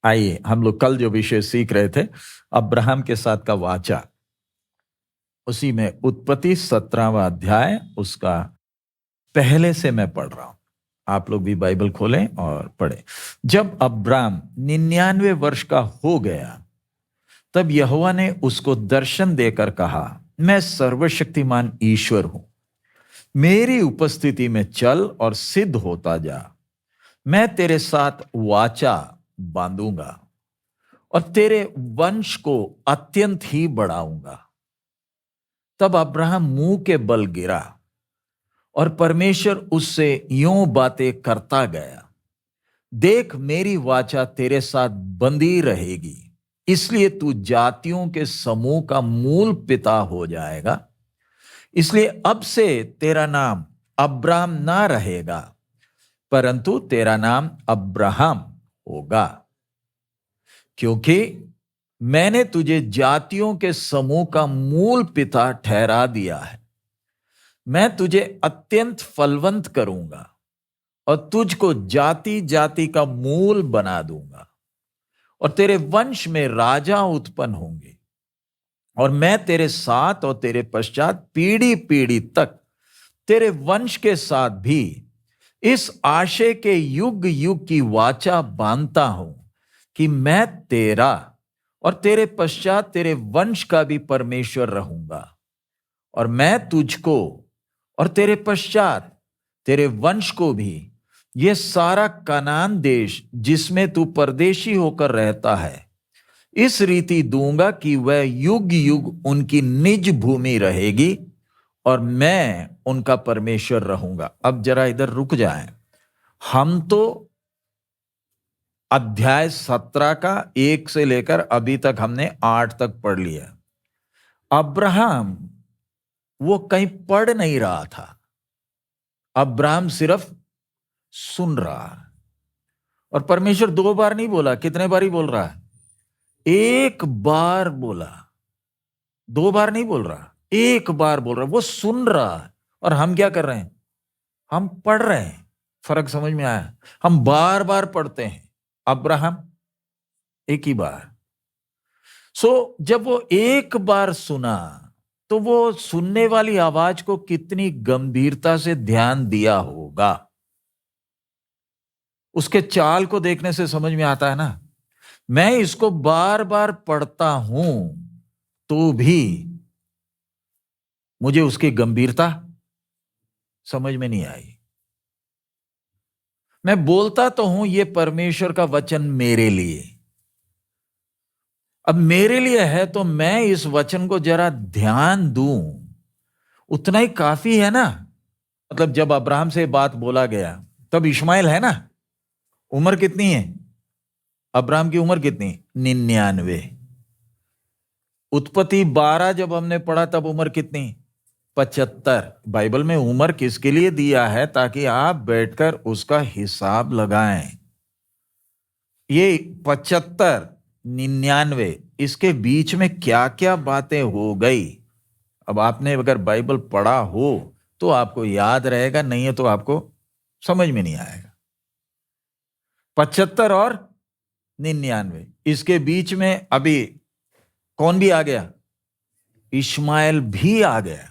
आइए, हम लोग कल जो विषय सीख रहे थे, अब्राहम के साथ का वाचा, उसी में उत्पत्ति 17वां अध्याय उसका पहले से मैं पढ़ रहा हूं। आप लोग भी बाइबल खोलें और पढ़ें। जब अब्राम 99 वर्ष का हो गया, तब यहोवा ने उसको दर्शन देकर कहा, मैं सर्वशक्तिमान ईश्वर हूं, मेरी उपस्थिति में चल और सिद्ध होता जा। मैं तेरे साथ वाचा बांधूंगा और तेरे वंश को अत्यंत ही बढ़ाऊंगा। तब अब्राहम मुंह के बल गिरा और परमेश्वर उससे यूं बातें करता गया, देख मेरी वाचा तेरे साथ बंधी रहेगी, इसलिए तू जातियों के समूह का मूल पिता हो जाएगा। इसलिए अब से तेरा नाम अब्राम ना रहेगा, परंतु तेरा नाम अब्राहम होगा, क्योंकि मैंने तुझे जातियों के समूह का मूल पिता ठहरा दिया है। मैं तुझे अत्यंत फलवंत करूंगा और तुझको जाति जाति का मूल बना दूंगा, और तेरे वंश में राजा उत्पन्न होंगे, और मैं तेरे साथ और तेरे पश्चात पीढ़ी पीढ़ी तक तेरे वंश के साथ भी इस आशय के युग युग की वाचा बांधता हूं कि मैं तेरा और तेरे पश्चात तेरे वंश का भी परमेश्वर रहूंगा, और मैं तुझको और तेरे पश्चात तेरे वंश को भी ये सारा कनान देश जिसमें तू परदेशी होकर रहता है, इस रीति दूंगा कि वह युग युग उनकी निज भूमि रहेगी, और मैं उनका परमेश्वर रहूंगा। अब जरा इधर रुक जाएं। हम तो अध्याय 17 का 1 से लेकर अभी तक हमने 8 तक पढ़ लिया। अब्राहम वो कहीं पढ़ नहीं रहा था, अब्राहम सिर्फ सुन रहा है। और परमेश्वर 2 बार नहीं बोला, कितने बार ही बोल रहा है? 1 बार बोला, 2 बार नहीं बोल रहा, 1 बार बोल रहा। वो सुन रहा है, और हम क्या कर रहे हैं? हम पढ़ रहे हैं। फर्क समझ में आया? हम बार बार पढ़ते हैं, अब्राहम 1 ही बार। जब वो 1 बार सुना, तो वो सुनने वाली आवाज को कितनी गंभीरता से ध्यान दिया होगा। उसके चाल को देखने से समझ में आता है ना। मैं इसको बार बार पढ़ता हूं तो भी मुझे उसकी गंभीरता समझ में नहीं आई। मैं बोलता तो हूं ये परमेश्वर का वचन मेरे लिए, अब मेरे लिए है तो मैं इस वचन को जरा ध्यान दूं, उतना ही काफी है ना। मतलब जब अब्राहम से बात बोला गया, तब इश्माइल है ना। उम्र कितनी है अब्राहम की? उम्र कितनी? 99। उत्पत्ति 12 जब हमने पढ़ा, तब उम्र कितनी? 75। बाइबल में उम्र किसके लिए दिया है? ताकि आप बैठकर उसका हिसाब लगाएं। ये 75, 99, इसके बीच में क्या क्या बातें हो गई। अब आपने अगर बाइबल पढ़ा हो तो आपको याद रहेगा, नहीं है तो आपको समझ में नहीं आएगा। 75 और 99, इसके बीच में अभी कौन भी आ गया? इश्माइल भी आ गया,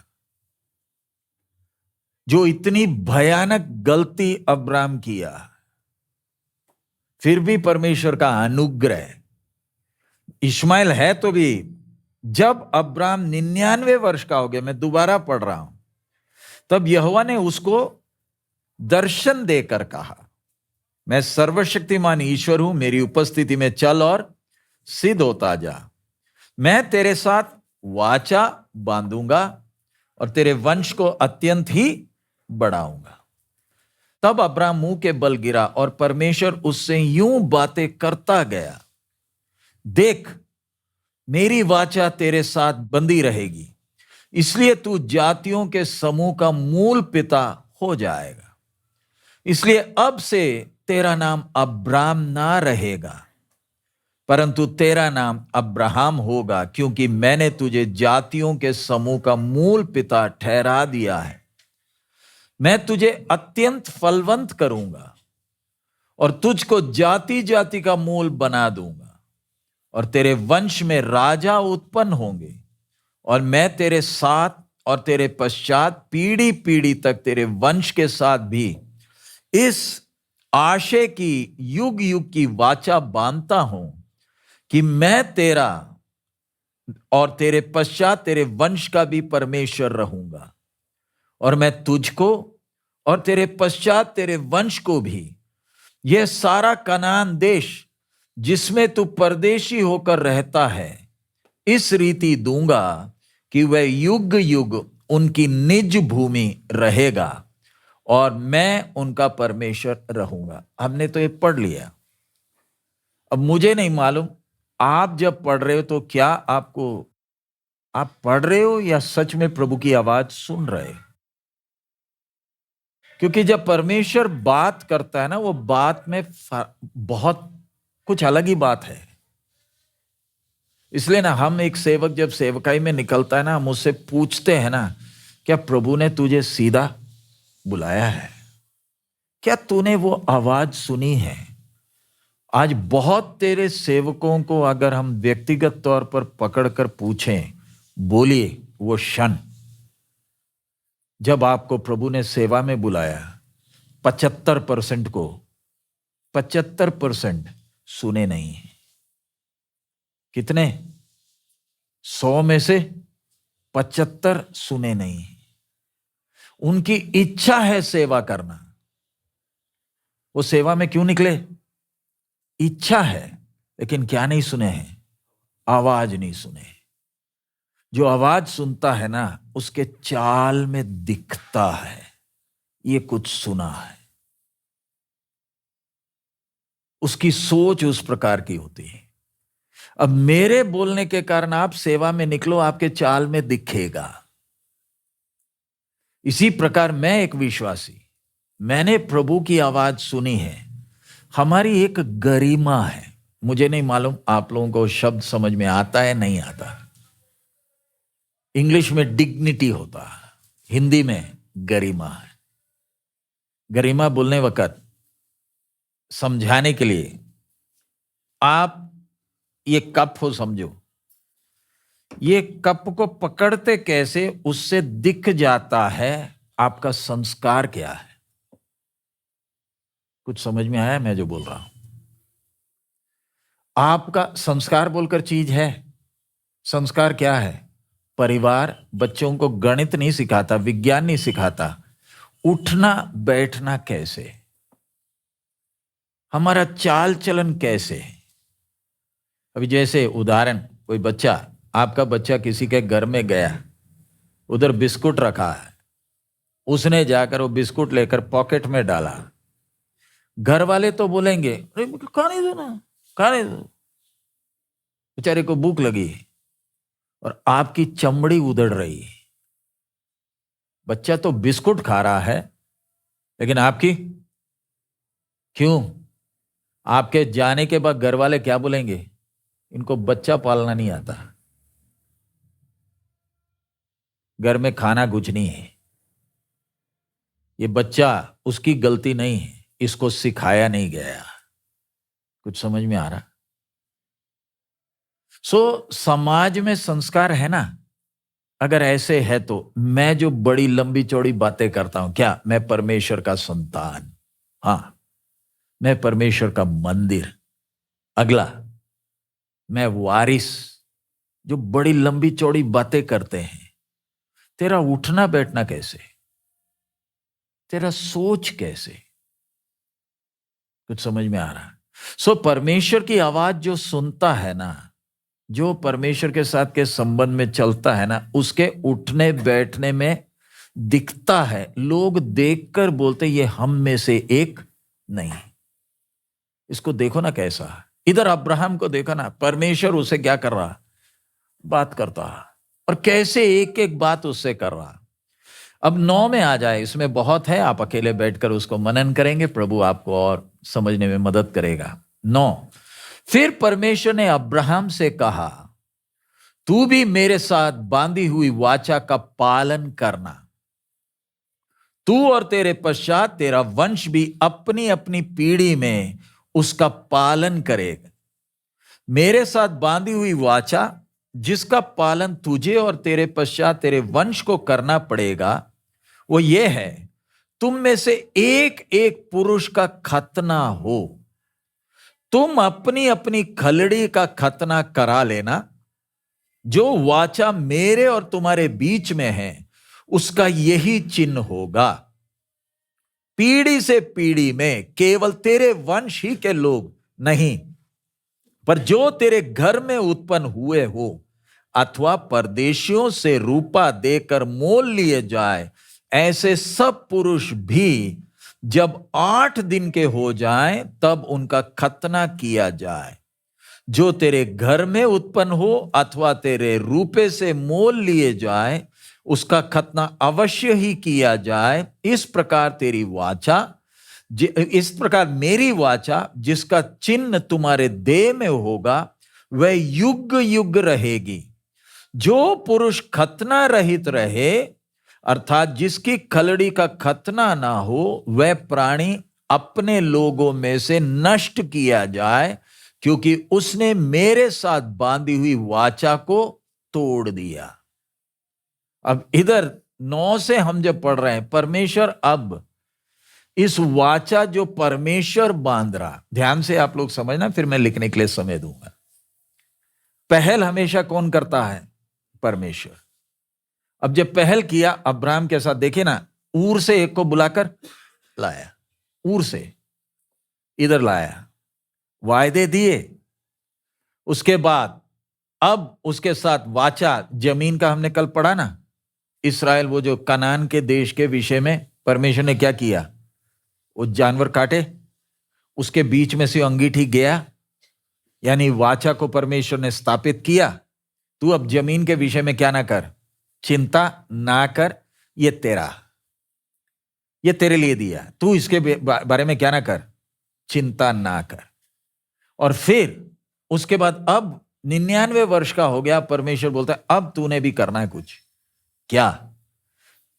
जो इतनी भयानक गलती अब्राहम किया, फिर भी परमेश्वर का अनुग्रह। इश्माइल है तो भी, जब अब्राहम 99 वर्ष का हो गया, मैं दोबारा पढ़ रहा हूं, तब यहोवा ने उसको दर्शन देकर कहा, मैं सर्वशक्तिमान ईश्वर हूं, मेरी उपस्थिति में चल और सिद्ध होता जा। मैं तेरे साथ वाचा बांधूंगा और तेरे वंश को अत्यंत ही बढ़ाऊंगा। तब अब्राहम मुंह के बल गिरा और परमेश्वर उससे यूं बातें करता गया, देख मेरी वाचा तेरे साथ बंधी रहेगी, इसलिए तू जातियों के समूह का मूल पिता हो जाएगा। इसलिए अब से तेरा नाम अब्राम ना रहेगा, परंतु तेरा नाम अब्राहम होगा, क्योंकि मैंने तुझे जातियों के समूह का मूल पिता ठहरा दिया है। मैं तुझे अत्यंत फलवंत करूंगा और तुझको जाति जाति का मूल बना दूंगा, और तेरे वंश में राजा उत्पन्न होंगे, और मैं तेरे साथ और तेरे पश्चात पीढ़ी पीढ़ी तक तेरे वंश के साथ भी इस आशय की युग युग की वाचा बांधता हूं कि मैं तेरा और तेरे पश्चात तेरे वंश का भी परमेश्वर रहूंगा, और मैं तुझको और तेरे पश्चात तेरे वंश को भी यह सारा कनान देश जिसमें तू परदेशी होकर रहता है इस रीति दूंगा कि वह युग युग उनकी निज भूमि रहेगा, और मैं उनका परमेश्वर रहूंगा। हमने तो ये पढ़ लिया। अब मुझे नहीं मालूम आप जब पढ़ रहे हो तो क्या आप पढ़ रहे हो या सच में प्रभु की आवाज सुन रहे हो? क्योंकि जब परमेश्वर बात करता है ना, वो बात में बहुत कुछ अलग ही बात है। इसलिए ना हम एक सेवक जब सेवकाई में निकलता है ना, हम उससे पूछते हैं ना, क्या प्रभु ने तुझे सीधा बुलाया है? क्या तूने वो आवाज सुनी है? आज बहुत तेरे सेवकों को अगर हम व्यक्तिगत तौर पर पकड़कर पूछें, बोलिए वो क्षण जब आपको प्रभु ने सेवा में बुलाया, 75% को 75% सुने नहीं। कितने? 100 में से 75 सुने नहीं। उनकी इच्छा है सेवा करना, वो सेवा में क्यों निकले? इच्छा है, लेकिन क्या नहीं सुने हैं? आवाज नहीं सुने। जो आवाज सुनता है ना, उसके चाल में दिखता है ये कुछ सुना है। उसकी सोच उस प्रकार की होती है। अब मेरे बोलने के कारण आप सेवा में निकलो, आपके चाल में दिखेगा। इसी प्रकार मैं एक विश्वासी, मैंने प्रभु की आवाज सुनी है। हमारी एक गरिमा है। मुझे नहीं मालूम आप लोगों को शब्द समझ में आता है नहीं आता। इंग्लिश में डिग्निटी होता है, हिंदी में गरिमा है। गरिमा बोलने वक्त समझाने के लिए आप ये कप हो समझो, ये कप को पकड़ते कैसे उससे दिख जाता है आपका संस्कार क्या है। कुछ समझ में आया मैं जो बोल रहा हूं? आपका संस्कार बोलकर चीज है। संस्कार क्या है? परिवार बच्चों को गणित नहीं सिखाता, विज्ञान नहीं सिखाता, उठना बैठना कैसे, हमारा चाल चलन कैसे। अभी जैसे उदाहरण, कोई बच्चा, आपका बच्चा किसी के घर में गया, उधर बिस्कुट रखा है, उसने जाकर वो बिस्कुट लेकर पॉकेट में डाला। घर वाले तो बोलेंगे अरे खाने दो ना, खाने दो, बेचारे को भूख लगी और आपकी चमड़ी उधड़ रही है। बच्चा तो बिस्कुट खा रहा है, लेकिन आपकी क्यों? आपके जाने के बाद घर वाले क्या बोलेंगे? इनको बच्चा पालना नहीं आता, घर में खाना कुछ नहीं है, ये बच्चा उसकी गलती नहीं है, इसको सिखाया नहीं गया। कुछ समझ में आ रहा? समाज में संस्कार है ना। अगर ऐसे है तो मैं जो बड़ी लंबी चौड़ी बातें करता हूं, क्या मैं परमेश्वर का संतान? हां, मैं परमेश्वर का मंदिर। अगला, मैं वारिस। जो बड़ी लंबी चौड़ी बातें करते हैं, तेरा उठना बैठना कैसे, तेरा सोच कैसे? कुछ समझ में आ रहा? परमेश्वर की आवाज जो सुनता है ना, जो परमेश्वर के साथ के संबंध में चलता है ना, उसके उठने बैठने में दिखता है। लोग देखकर बोलते ये हम में से एक नहीं। इसको देखो ना कैसा। इधर अब्राहम को देखो ना, परमेश्वर उसे क्या कर रहा? बात करता, और कैसे एक एक बात उससे कर रहा। अब 9 में आ जाए, इसमें बहुत है, आप अकेले बैठकर उसको मनन करेंगे, प्रभु आपको और समझने में मदद करेगा। 9, फिर परमेश्वर ने अब्राहम से कहा, तू भी मेरे साथ बांधी हुई वाचा का पालन करना, तू और तेरे पश्चात तेरा वंश भी अपनी अपनी पीढ़ी में उसका पालन करेगा। मेरे साथ बांधी हुई वाचा जिसका पालन तुझे और तेरे पश्चात तेरे वंश को करना पड़ेगा, वो ये है, तुम में से एक एक पुरुष का खतना हो। तुम अपनी अपनी खलड़ी का खतना करा लेना। जो वाचा मेरे और तुम्हारे बीच में है उसका यही चिन्ह होगा। पीढ़ी से पीढ़ी में केवल तेरे वंश ही के लोग नहीं, पर जो तेरे घर में उत्पन्न हुए हो अथवा परदेशियों से रूपा देकर मोल लिए जाए, ऐसे सब पुरुष भी जब 8 दिन के हो जाएं तब उनका खतना किया जाए। जो तेरे घर में उत्पन्न हो अथवा तेरे रूपे से मोल लिए जाए, उसका खतना अवश्य ही किया जाए। इस प्रकार मेरी वाचा जिसका चिन्ह तुम्हारे देह में होगा वह युग युग रहेगी। जो पुरुष खतना रहित रहे, अर्थात जिसकी खलड़ी का खतना ना हो, वह प्राणी अपने लोगों में से नष्ट किया जाए, क्योंकि उसने मेरे साथ बांधी हुई वाचा को तोड़ दिया। अब इधर 9 से हम जब पढ़ रहे हैं, परमेश्वर अब इस वाचा जो परमेश्वर बांध रहा, ध्यान से आप लोग समझना, फिर मैं लिखने के लिए समय दूंगा। पहल हमेशा कौन करता है? परमेश्वर। अब जब पहल किया अब्राहम के साथ, देखे ना, ऊर से एक को बुलाकर लाया, ऊर से इधर लाया, वायदे दिए। उसके बाद अब उसके साथ वाचा, जमीन का हमने कल पढ़ा ना, इस्राएल वो जो कनान के देश के विषय में परमेश्वर ने क्या किया, वो जानवर काटे, उसके बीच में से अंगीठी गया, यानी वाचा को परमेश्वर ने स्थापित किया। तू अब जमीन के विषय में क्या ना कर, चिंता ना कर, ये तेरे लिए दिया, तू इसके बारे में क्या ना कर, चिंता ना कर। और फिर उसके बाद अब 99 वर्ष का हो गया, परमेश्वर बोलता है अब तूने भी करना है कुछ। क्या?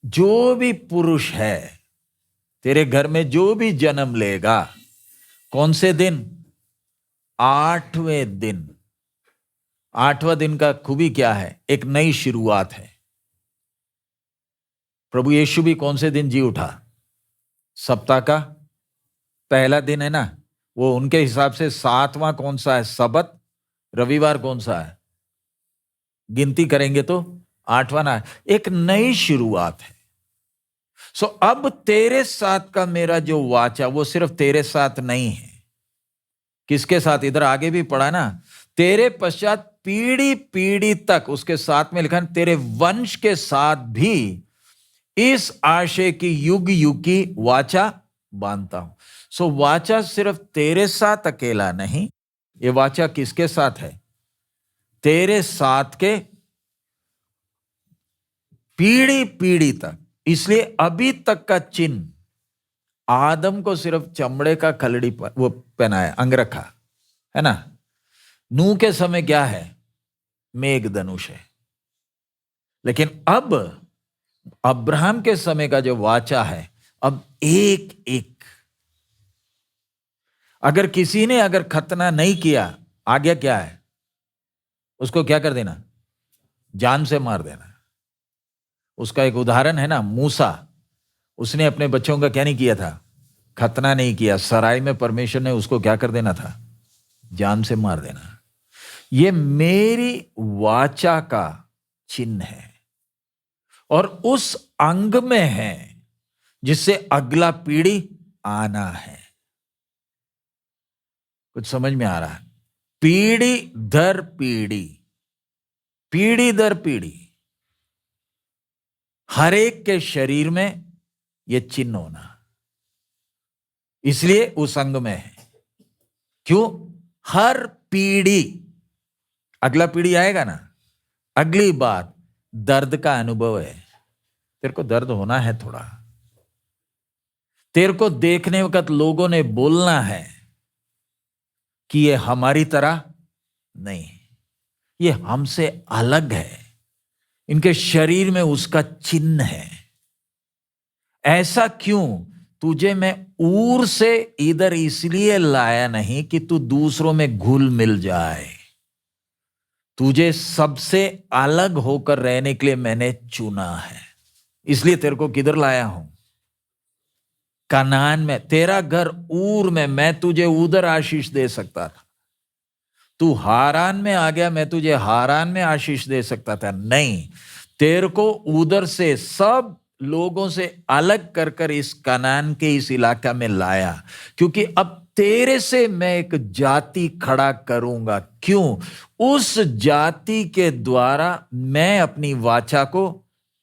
जो भी पुरुष है तेरे घर में, जो भी जन्म लेगा, कौन से दिन? 8वें दिन। 8वां दिन का खूबी क्या है? एक नई शुरुआत है। प्रभु यीशु भी कौन से दिन जी उठा? सप्ताह का पहला दिन है ना, वो उनके हिसाब से 7वां कौन सा है? सबत। रविवार कौन सा है? गिनती करेंगे तो 8वां ना है। एक नई शुरुआत है। सो अब तेरे साथ का मेरा जो वाचा, वो सिर्फ तेरे साथ नहीं है। किसके साथ? इधर आगे भी पढ़ा ना, तेरे पश्चात पीढ़ी पीढ़ी तक, उसके साथ में लिखा तेरे वंश के साथ भी इस आशय की युग युग की वाचा बांधता हूं। सो वाचा सिर्फ तेरे साथ अकेला नहीं, ये वाचा किसके साथ है? तेरे साथ के पीढ़ी पीढ़ी तक। इसलिए अभी तक का चिन्ह आदम को सिर्फ चमड़े का खलड़ी पर वो पहनाया, अंगरखा है ना। नूह के समय क्या है? मेघधनुष है। लेकिन अब अब्राहम के समय का जो वाचा है, अब एक एक, अगर किसी ने अगर खतना नहीं किया, आज्ञा क्या है? उसको क्या कर देना? जान से मार देना। उसका एक उदाहरण है ना, मूसा, उसने अपने बच्चों का क्या नहीं किया था? खतना नहीं किया। सराय में परमेश्वर ने उसको क्या कर देना था? जान से मार देना। ये मेरी वाचा का चिन्ह है, और उस अंग में है जिससे अगला पीढ़ी आना है। कुछ समझ में आ रहा है? पीढ़ी दर पीढ़ी, पीढ़ी दर पीढ़ी, हर एक के शरीर में यह चिन्ह होना, इसलिए उस अंग में है। क्यों? हर पीढ़ी, अगला पीढ़ी आएगा ना, अगली बात दर्द का अनुभव है। तेरे को दर्द होना है थोड़ा, तेरे को देखने वक्त लोगों ने बोलना है कि ये हमारी तरह नहीं, ये हमसे अलग है, इनके शरीर में उसका चिन्ह है। ऐसा क्यों? तुझे मैं ऊर से इधर इसलिए लाया नहीं कि तू दूसरों में घुल मिल जाए। तुझे सबसे अलग होकर रहने के लिए मैंने चुना है, इसलिए तेरे को किधर लाया हूं? कनान में। तेरा घर ऊर में, मैं तुझे उधर आशीष दे सकता था। तू हारान में आ गया, मैं तुझे हारान में आशीष दे सकता था। नहीं, तेरे को उधर से सब लोगों से अलग कर कर इस कनान के इस इलाका में लाया, क्योंकि अब तेरे से मैं एक जाति खड़ा करूंगा। क्यों? उस जाति के द्वारा मैं अपनी वाचा को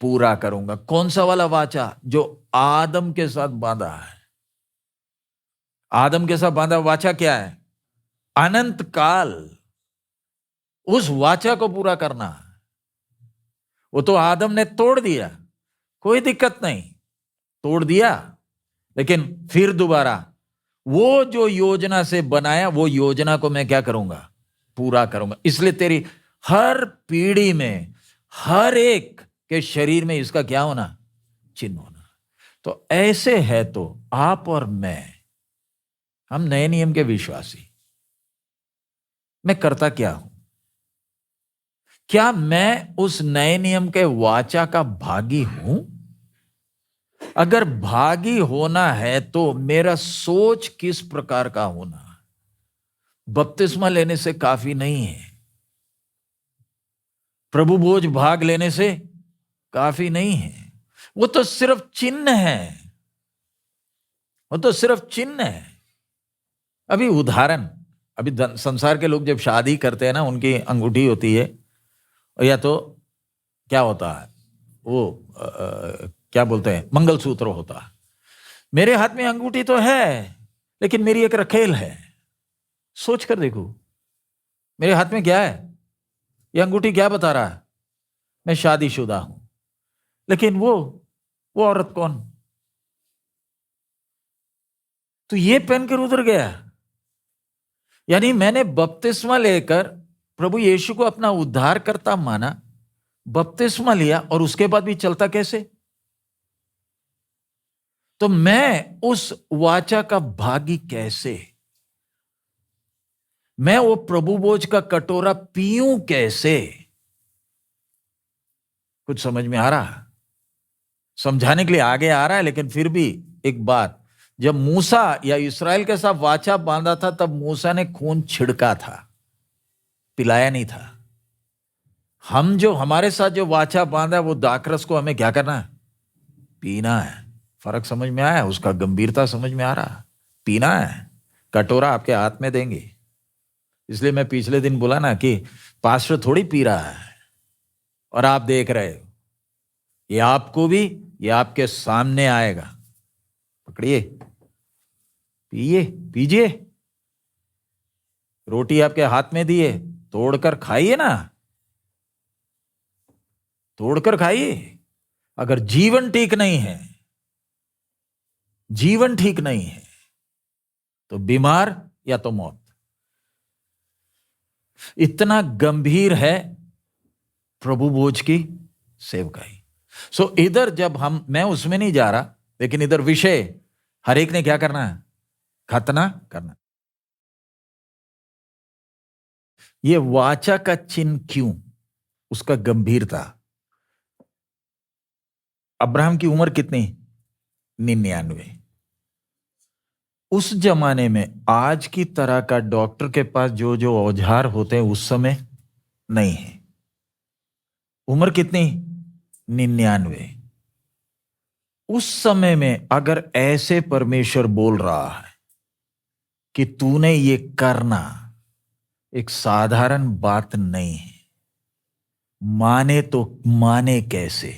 पूरा करूंगा। कौन सा वाला वाचा? जो आदम के साथ बांधा है। आदम के साथ बांधा वाचा क्या है? अनंत काल उस वाचा को पूरा करना। वो तो आदम ने तोड़ दिया, कोई दिक्कत नहीं, तोड़ दिया, लेकिन फिर दोबारा वो जो योजना से बनाया, वो योजना को मैं क्या करूंगा? पूरा करूंगा। इसलिए तेरी हर पीढ़ी में, हर एक के शरीर में इसका क्या होना? चिन्ह होना। तो ऐसे है तो आप और मैं, हम नए नियम के विश्वासी। मैं करता क्या हूं? क्या मैं उस नए नियम के वाचा का भागी हूं? अगर भागी होना है तो मेरा सोच किस प्रकार का होना? बपतिस्मा लेने से काफी नहीं है, प्रभु भोज भाग लेने से काफी नहीं है। वो तो सिर्फ चिन्ह है, वो तो सिर्फ चिन्ह है। अभी उदाहरण, अभी संसार के लोग जब शादी करते हैं ना, उनकी अंगूठी होती है, या तो क्या होता है वो क्या बोलते हैं, मंगलसूत्र होता है। मेरे हाथ में अंगूठी तो है, लेकिन मेरी एक रखेल है। सोच कर देखो, मेरे हाथ में क्या है? ये अंगूठी क्या बता रहा है? मैं शादीशुदा हूं। लेकिन वो औरत कौन? तो ये पहनकर उधर गया। यानी मैंने बपतिस्मा लेकर प्रभु यीशु को अपना उद्धारकर्ता माना, बपतिस्मा लिया, और उसके बाद भी चलता कैसे? तो मैं उस वाचा का भागी कैसे? मैं वो प्रभु भोज का कटोरा पीऊं कैसे? कुछ समझ में आ रहा? समझाने के लिए आगे आ रहा है, लेकिन फिर भी एक बात, जब मूसा या इस्राएल के साथ वाचा बांधा था, तब मूसा ने खून छिड़का था, पिलाया नहीं था। हम जो हमारे साथ जो वाचा बांधा, वो दाखरस को हमें क्या करना है? पीना है। फर्क समझ में आया? उसका गंभीरता समझ में आ रहा? पीना है। कटोरा आपके हाथ में देंगे। इसलिए मैं पिछले दिन बोला ना कि पास्टर थोड़ी पी रहा है और आप देख रहे हो। ये आपको भी, ये आपके सामने आएगा। पकड़िए, पिए, पीजिए। रोटी आपके हाथ में दी है, तोड़कर खाइए ना, तोड़कर खाइए। अगर जीवन ठीक नहीं है, जीवन ठीक नहीं है, तो बीमार या तो मौत। इतना गंभीर है प्रभु भोज की सेवकाई। सो इधर जब मैं उसमें नहीं जा रहा, लेकिन इधर विषय हर एक ने क्या करना है? खतना करना। ये वाचा का चिन्ह क्यों? उसका गंभीरता। अब्राहम की उम्र कितनी? 99। उस जमाने में आज की तरह का डॉक्टर के पास जो जो औजार होते हैं, उस समय नहीं है। उम्र कितनी? 99। उस समय में अगर ऐसे परमेश्वर बोल रहा है कि तूने ये करना, एक साधारण बात नहीं है। माने तो माने कैसे?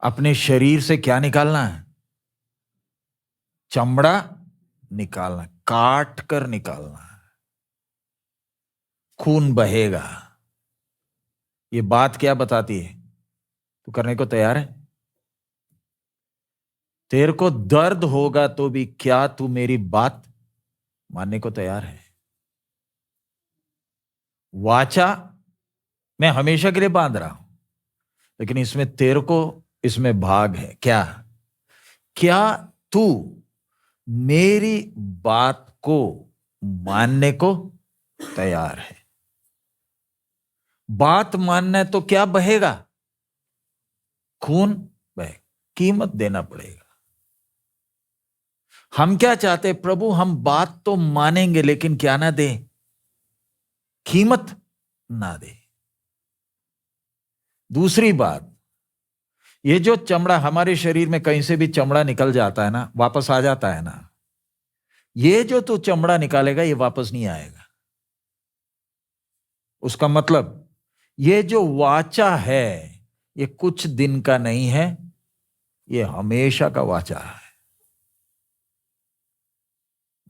अपने शरीर से क्या निकालना है? चमड़ा निकालना, काट कर निकालना है, खून बहेगा। ये बात क्या बताती है? तू करने को तैयार है? तेरे को दर्द होगा तो भी क्या तू मेरी बात मानने को तैयार है? वाचा मैं हमेशा के लिए बांध रहा हूं, लेकिन इसमें तेरे को इसमें भाग है। क्या क्या तू मेरी बात को मानने को तैयार है? बात मानना है तो क्या बहेगा? खून बहे, कीमत देना पड़ेगा। हम क्या चाहते प्रभु, हम बात तो मानेंगे लेकिन क्या ना दे, कीमत ना दे। दूसरी बात, ये जो चमड़ा हमारे शरीर में कहीं से भी चमड़ा निकल जाता है ना, वापस आ जाता है ना, ये जो तू चमड़ा निकालेगा ये वापस नहीं आएगा। उसका मतलब ये जो वाचा है ये कुछ दिन का नहीं है, ये हमेशा का वाचा है।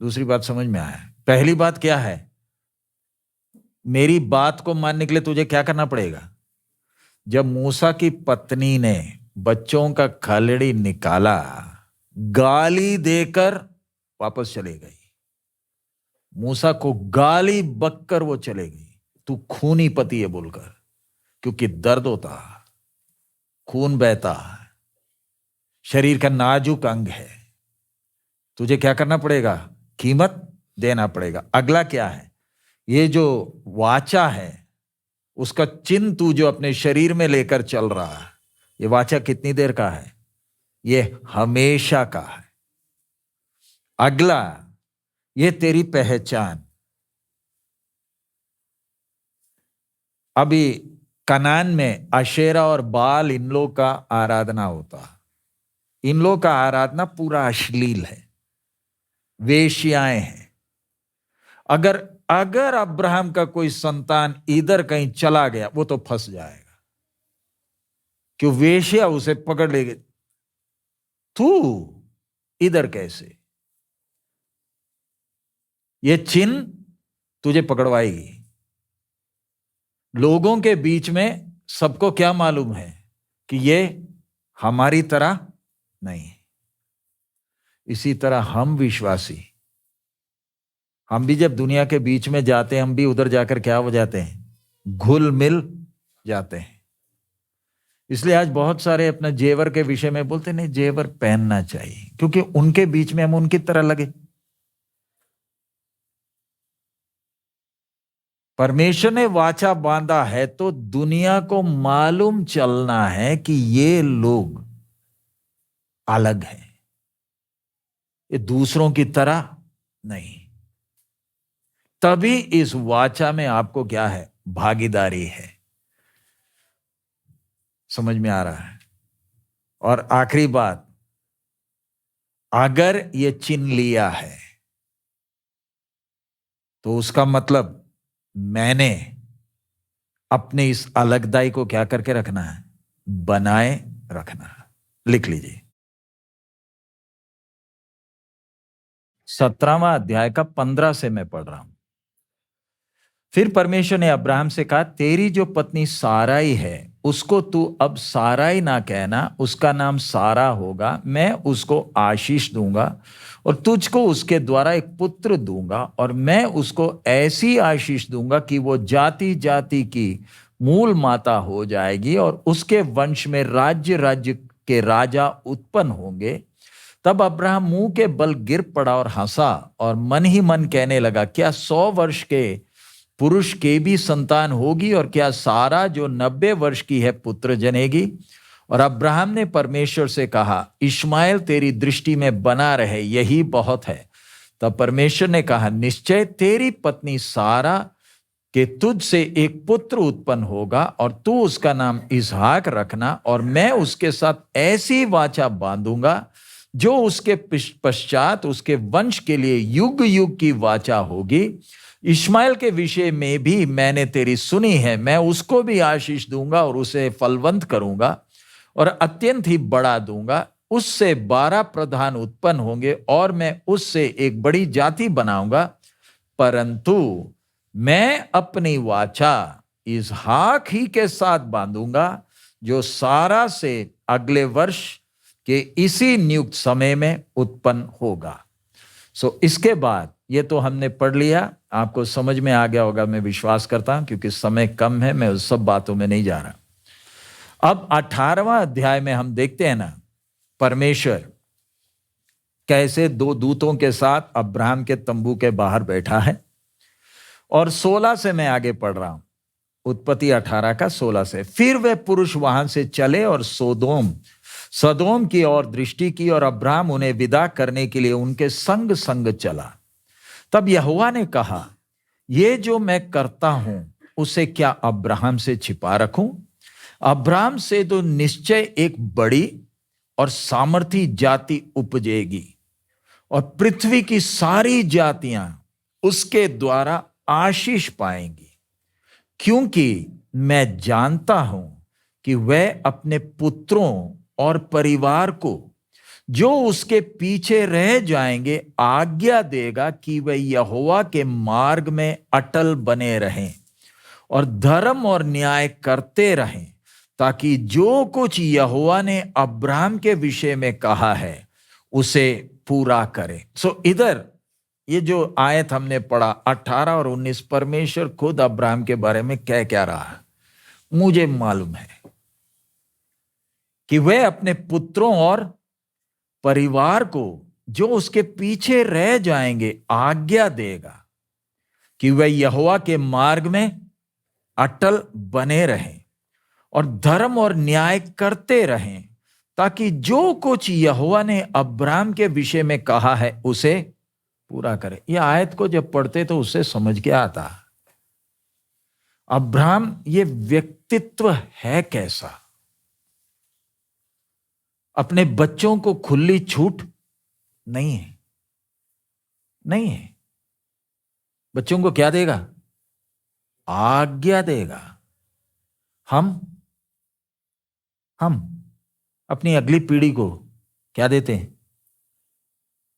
दूसरी बात समझ में आया? पहली बात क्या है? मेरी बात को मानने के लिए तुझे क्या करना पड़ेगा? जब मूसा की पत्नी ने बच्चों का खलड़ी निकाला, गाली देकर वापस चली गई, मूसा को गाली बककर वो चले गई, तू खूनी पति है बोलकर, क्योंकि दर्द होता, खून बहता, शरीर का नाजुक अंग है, तुझे क्या करना पड़ेगा? कीमत देना पड़ेगा। अगला क्या है? ये जो वाचा है उसका चिन्ह तू जो अपने शरीर में लेकर चल रहा है, ये वाचा कितनी देर का है? ये हमेशा का है। अगला, ये तेरी पहचान। अभी कनान में अशेरा और बाल इन लोग का आराधना होता, इन लोग का आराधना पूरा अश्लील है, वेश्याएं हैं। अगर अगर अब्राहम का कोई संतान इधर कहीं चला गया वो तो फंस जाएगा, क्यों? वेश्या उसे पकड़ लेगी, तू इधर कैसे? ये चिन्ह तुझे पकड़वाएगी। लोगों के बीच में सबको क्या मालूम है कि ये हमारी तरह नहीं। इसी तरह हम विश्वासी, हम भी जब दुनिया के बीच में जाते हैं, हम भी उधर जाकर क्या हो जाते हैं? घुल मिल जाते हैं। इसलिए आज बहुत सारे अपने जेवर के विषय में बोलते नहीं, जेवर पहनना चाहिए, क्योंकि उनके बीच में हम उनकी तरह लगे। परमेश्वर ने वाचा बांधा है तो दुनिया को मालूम चलना है कि ये लोग अलग हैं, ये दूसरों की तरह नहीं। तभी इस वाचा में आपको क्या है? भागीदारी है। समझ में आ रहा है? और आखिरी बात, अगर ये चिन्ह लिया है तो उसका मतलब मैंने अपने इस अलगदाई को क्या करके रखना है? बनाए रखना है। लिख लीजिए, 17वां अध्याय का 15 से मैं पढ़ रहा हूं। फिर परमेश्वर ने अब्राहम से कहा, तेरी जो पत्नी साराई है उसको तू अब साराई ना कहना, उसका नाम सारा होगा। मैं उसको आशीष दूंगा और तुझको उसके द्वारा एक पुत्र दूंगा, और मैं उसको ऐसी आशीष दूंगा कि वो जाति जाति की मूल माता हो जाएगी, और उसके वंश में राज्य राज्य के राजा उत्पन्न होंगे। तब अब्राहम मुंह के बल गिर पड़ा और हंसा, और मन ही मन कहने लगा, क्या 100 वर्ष के पुरुष के भी संतान होगी, और क्या सारा जो 90 वर्ष की है पुत्र जनेगी? और अब्राहम ने परमेश्वर से कहा, इश्माएल तेरी दृष्टि में बना रहे, यही बहुत है। तब परमेश्वर ने कहा, निश्चय तेरी पत्नी सारा के तुझ से एक पुत्र उत्पन्न होगा, और तू उसका नाम इसहाक रखना, और मैं उसके साथ ऐसी वाचा बांधूंगा जो उसके पश्चात उसके वंश के लिए युग युग की वाचा होगी। इश्माएल के विषय में भी मैंने तेरी सुनी है, मैं उसको भी आशीष दूंगा और उसे फलवंत करूंगा और अत्यंत ही बढ़ा दूंगा। उससे 12 प्रधान उत्पन्न होंगे, और मैं उससे एक बड़ी जाति बनाऊंगा। परंतु मैं अपनी वाचा इसहाक ही के साथ बांधूंगा, जो सारा से अगले वर्ष के इसी नियुक्त समय में उत्पन्न होगा। इसके बाद ये तो हमने पढ़ लिया, आपको समझ में आ गया होगा, मैं विश्वास करता हूं, क्योंकि समय कम है, मैं उस सब बातों में नहीं जा रहा। अब 18वां अध्याय में हम देखते हैं ना, परमेश्वर कैसे दो दूतों के साथ अब्राहम के तंबू के बाहर बैठा है। और 16 से मैं आगे पढ़ रहा हूं, उत्पत्ति 18 का 16 से। फिर वे पुरुष वहां से चले और सदोम की ओर दृष्टि की, और अब्राहम उन्हें विदा करने के लिए उनके संग संग चला। तब यहोवा ने कहा, ये जो मैं करता हूं उसे क्या अब्राहम से छिपा रखूं? अब्राहम से तो निश्चय एक बड़ी और सामर्थी जाति उपजेगी, और पृथ्वी की सारी जातियां उसके द्वारा आशीष पाएंगी, क्योंकि मैं जानता हूं कि वह अपने पुत्रों और परिवार को जो उसके पीछे रह जाएंगे आज्ञा देगा कि वे यहोवा के मार्ग में अटल बने रहें और धर्म और न्याय करते रहें, ताकि जो कुछ यहोवा ने अब्राहम के विषय में कहा है उसे पूरा करे। सो इधर ये जो आयत हमने पढ़ा 18 और 19, परमेश्वर खुद अब्राहम के बारे में कह क्या रहा है? मुझे मालूम है कि वह अपने पुत्रों और परिवार को जो उसके पीछे रह जाएंगे आज्ञा देगा कि वह यहोवा के मार्ग में अटल बने रहें और धर्म और न्याय करते रहें, ताकि जो कुछ यहोवा ने अब्राहम के विषय में कहा है उसे पूरा करे। यह आयत को जब पढ़ते तो उससे समझ के आता, अब्राहम ये व्यक्तित्व है कैसा। अपने बच्चों को खुली छूट नहीं है, नहीं है। बच्चों को क्या देगा? आज्ञा देगा। हम अपनी अगली पीढ़ी को क्या देते हैं?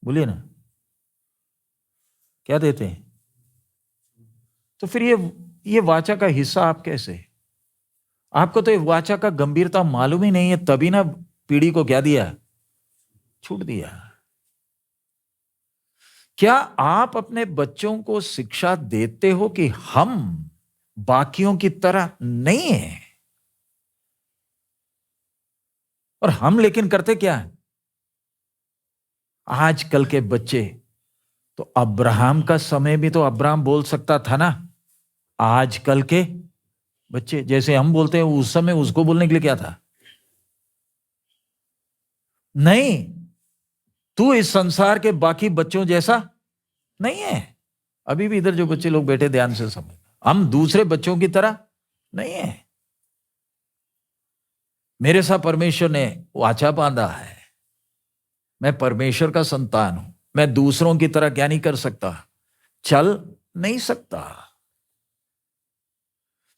बोलिए ना, क्या देते हैं? तो फिर ये वाचा का हिस्सा आप कैसे? आपको तो ये वाचा का गंभीरता मालूम ही नहीं है, तभी ना पीढ़ी को क्या दिया? छूट दिया। क्या आप अपने बच्चों को शिक्षा देते हो कि हम बाकियों की तरह नहीं हैं? और हम लेकिन करते क्या है? आजकल के बच्चे तो, अब्राहम का समय भी तो अब्राहम बोल सकता था ना। आजकल के बच्चे जैसे हम बोलते हैं, उस समय उसको बोलने के लिए क्या था? नहीं, तू इस संसार के बाकी बच्चों जैसा नहीं है। अभी भी इधर जो बच्चे लोग बैठे, ध्यान से समझ, हम दूसरे बच्चों की तरह नहीं है। मेरे साथ परमेश्वर ने वाचा बांधा है, मैं परमेश्वर का संतान हूं, मैं दूसरों की तरह क्या नहीं कर सकता? चल नहीं सकता।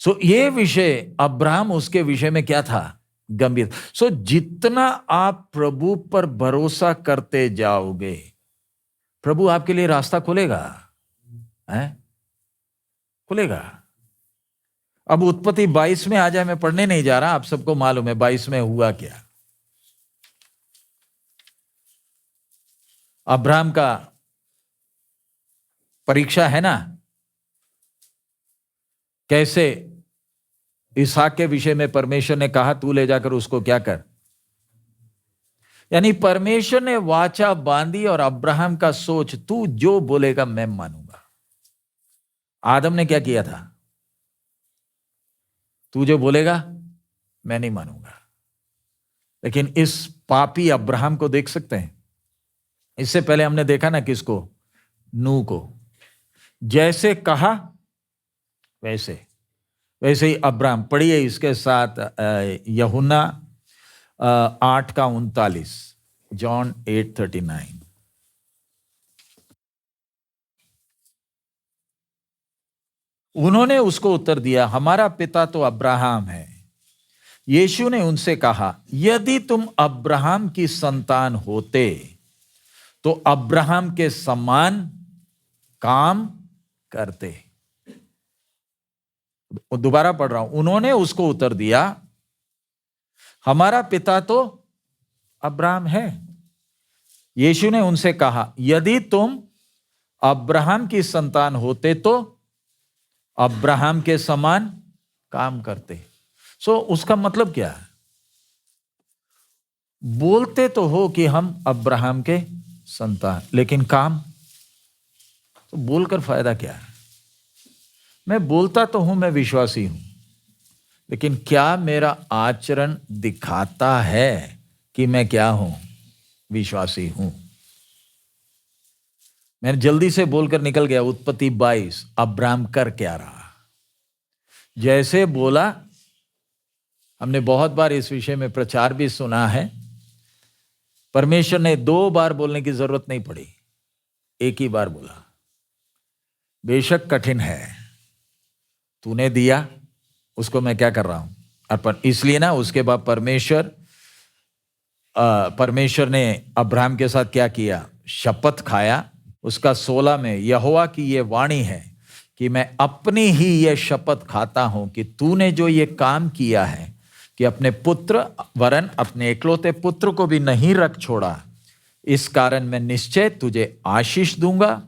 सो ये विषय अब्राहम, उसके विषय में क्या था? गंभीर। सो जितना आप प्रभु पर भरोसा करते जाओगे, प्रभु आपके लिए रास्ता खोलेगा, खुलेगा। अब उत्पत्ति 22 में आ जाए, मैं पढ़ने नहीं जा रहा, आप सबको मालूम है 22 में हुआ क्या। अब्राहम का परीक्षा है ना, कैसे इसहाक के विषय में परमेश्वर ने कहा तू ले जाकर उसको क्या कर। यानी परमेश्वर ने वाचा बांधी और अब्राहम का सोच, तू जो बोलेगा मैं मानूंगा। आदम ने क्या किया था? तू जो बोलेगा मैं नहीं मानूंगा। लेकिन इस पापी अब्राहम को देख सकते हैं। इससे पहले हमने देखा ना किसको? नूह को। जैसे कहा वैसे ही अब्राहम। पढ़िए इसके साथ यूहन्ना 8:39, जॉन 8:39। उन्होंने उसको उत्तर दिया, हमारा पिता तो अब्राहम है। यीशु ने उनसे कहा, यदि तुम अब्राहम की संतान होते तो अब्राहम के समान काम करते। दोबारा पढ़ रहा हूं, उन्होंने उसको उत्तर दिया, हमारा पिता तो अब्राहम है। यीशु ने उनसे कहा, यदि तुम अब्राहम की संतान होते तो अब्राहम के समान काम करते। सो उसका मतलब क्या है? बोलते तो हो कि हम अब्राहम के संतान, लेकिन काम तो बोलकर फायदा क्या है? मैं बोलता तो हूं मैं विश्वासी हूं, लेकिन क्या मेरा आचरण दिखाता है कि मैं क्या हूं? विश्वासी हूं। मैंने जल्दी से बोलकर निकल गया। उत्पत्ति 22, अब्राहम कर क्या रहा? जैसे बोला, हमने बहुत बार इस विषय में प्रचार भी सुना है। परमेश्वर ने 2 बार बोलने की जरूरत नहीं पड़ी, एक ही बार बोला। बेशक कठिन है, तूने दिया, उसको मैं क्या कर रहा हूं? अर्पण। इसलिए ना उसके बाद परमेश्वर ने अब्राहम के साथ क्या किया? शपथ खाया। उसका 16 में, यहोवा की ये वाणी है कि मैं अपनी ही ये शपथ खाता हूं कि तूने जो ये काम किया है कि अपने पुत्र वरन अपने इकलौते पुत्र को भी नहीं रख छोड़ा, इस कारण मैं निश्चय तुझे आशीष दूंगा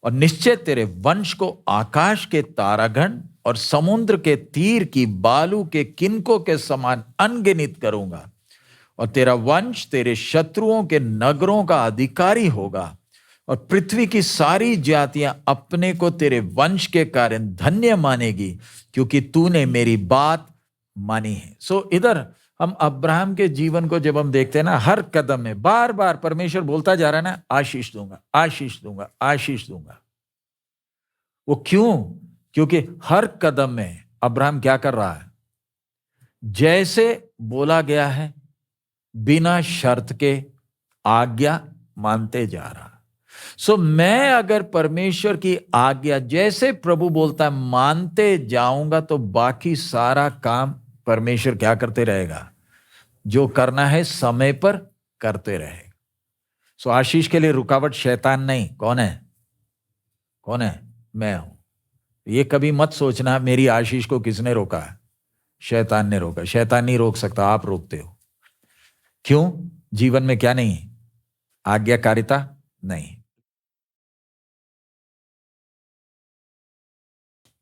और निश्चय तेरे वंश को आकाश के तारागण और समुद्र के तीर की बालू के किनकों के समान अनगिनत करूंगा, और तेरा वंश तेरे शत्रुओं के नगरों का अधिकारी होगा, और पृथ्वी की सारी जातियां अपने को तेरे वंश के कारण धन्य मानेगी, क्योंकि तूने मेरी बात मानी है। सो इधर हम अब्राहम के जीवन को जब हम देखते हैं ना, हर कदम में बार बार परमेश्वर बोलता जा रहा है ना, आशीष दूंगा, आशीष दूंगा, आशीष दूंगा। वो क्यों? क्योंकि हर कदम में अब्राहम क्या कर रहा है? जैसे बोला गया है, बिना शर्त के आज्ञा मानते जा रहा। सो मैं अगर परमेश्वर की आज्ञा जैसे प्रभु बोलता है मानते जाऊंगा, तो बाकी सारा काम परमेश्वर क्या करते रहेगा? जो करना है समय पर करते रहेगा। सो आशीष के लिए रुकावट शैतान नहीं। कौन है? कौन है? मैं हूं। ये कभी मत सोचना मेरी आशीष को किसने रोका है। शैतान ने रोका। शैतान नहीं रोक सकता, आप रोकते हो। क्यों? जीवन में क्या नहीं? आज्ञाकारिता नहीं।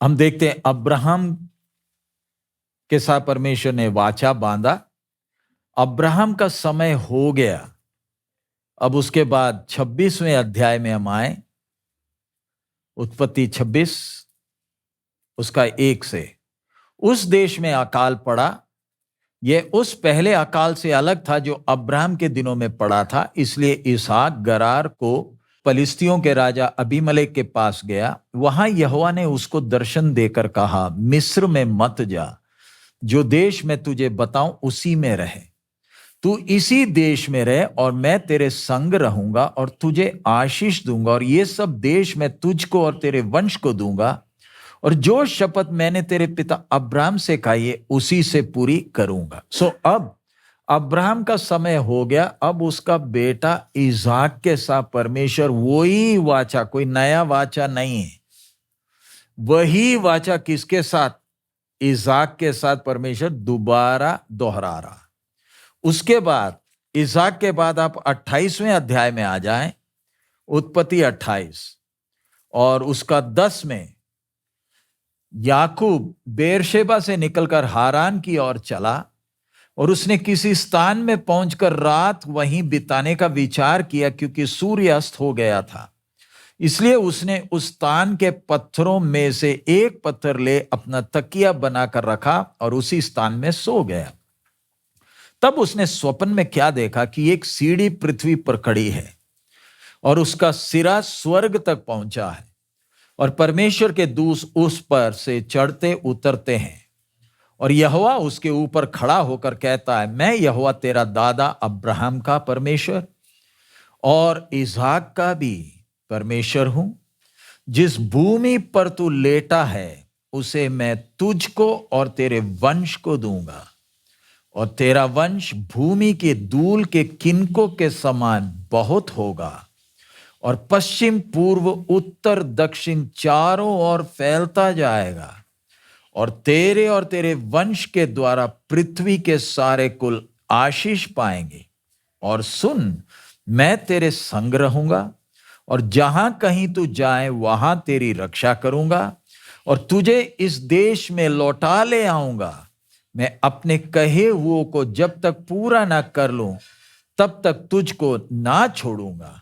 हम देखते हैं अब्राहम के साथ परमेश्वर ने वाचा बांधा। अब्राहम का समय हो गया। अब उसके बाद 26वें अध्याय में हम आए, उत्पत्ति 26 उसका 1 से। उस देश में अकाल पड़ा। यह उस पहले अकाल से अलग था जो अब्राहम के दिनों में पड़ा था। इसलिए इसहाक गरार को फलिस्तियों के राजा अबीमेलेक के पास गया। वहां यहोवा ने उसको दर्शन देकर कहा, मिस्र में मत जा, जो देश मैं तुझे बताऊं उसी में रहे। तू इसी देश में रह और मैं तेरे संग रहूंगा और तुझे आशीष दूंगा, और ये सब देश मैं तुझको और तेरे वंश को दूंगा, और जो शपथ मैंने तेरे पिता अब्राहम से खाई है उसी से पूरी करूंगा। सो अब अब्राहम का समय हो गया। अब उसका बेटा इसहाक के साथ परमेश्वर वही वाचा, कोई नया वाचा नहीं है, वही वाचा किसके साथ? इसहाक के साथ परमेश्वर दोबारा दोहरा रहा। उसके बाद इसहाक के बाद आप 28वें अध्याय में आ जाएं, उत्पत्ति 28 और उसका 10 में, याकूब बेरशेबा से निकलकर हारान की ओर चला, और उसने किसी स्थान में पहुंचकर रात वहीं बिताने का विचार किया, क्योंकि सूर्य अस्त हो गया था। इसलिए उसने उस स्थान के पत्थरों में से एक पत्थर ले अपना तकिया बनाकर रखा और उसी स्थान में सो गया। तब उसने स्वप्न में क्या देखा कि एक सीढ़ी पृथ्वी पर खड़ी है और उसका सिरा स्वर्ग तक पहुंचा है, और परमेश्वर के दूत उस पर से चढ़ते उतरते हैं, और यहोवा उसके ऊपर खड़ा होकर कहता है, मैं यहोवा तेरा दादा अब्राहम का परमेश्वर और इसहाक का भी परमेश्वर हूं। जिस भूमि पर तू लेटा है उसे मैं तुझको और तेरे वंश को दूंगा, और तेरा वंश भूमि के धूल के किनकों के समान बहुत होगा, और पश्चिम पूर्व उत्तर दक्षिण चारों ओर फैलता जाएगा, और तेरे वंश के द्वारा पृथ्वी के सारे कुल आशीष पाएंगे। और सुन, मैं तेरे संग रहूंगा, और जहां कहीं तू जाए वहां तेरी रक्षा करूंगा, और तुझे इस देश में लौटा ले आऊंगा। मैं अपने कहे हुओं को जब तक पूरा ना कर लूं तब तक तुझको ना छोड़ूंगा।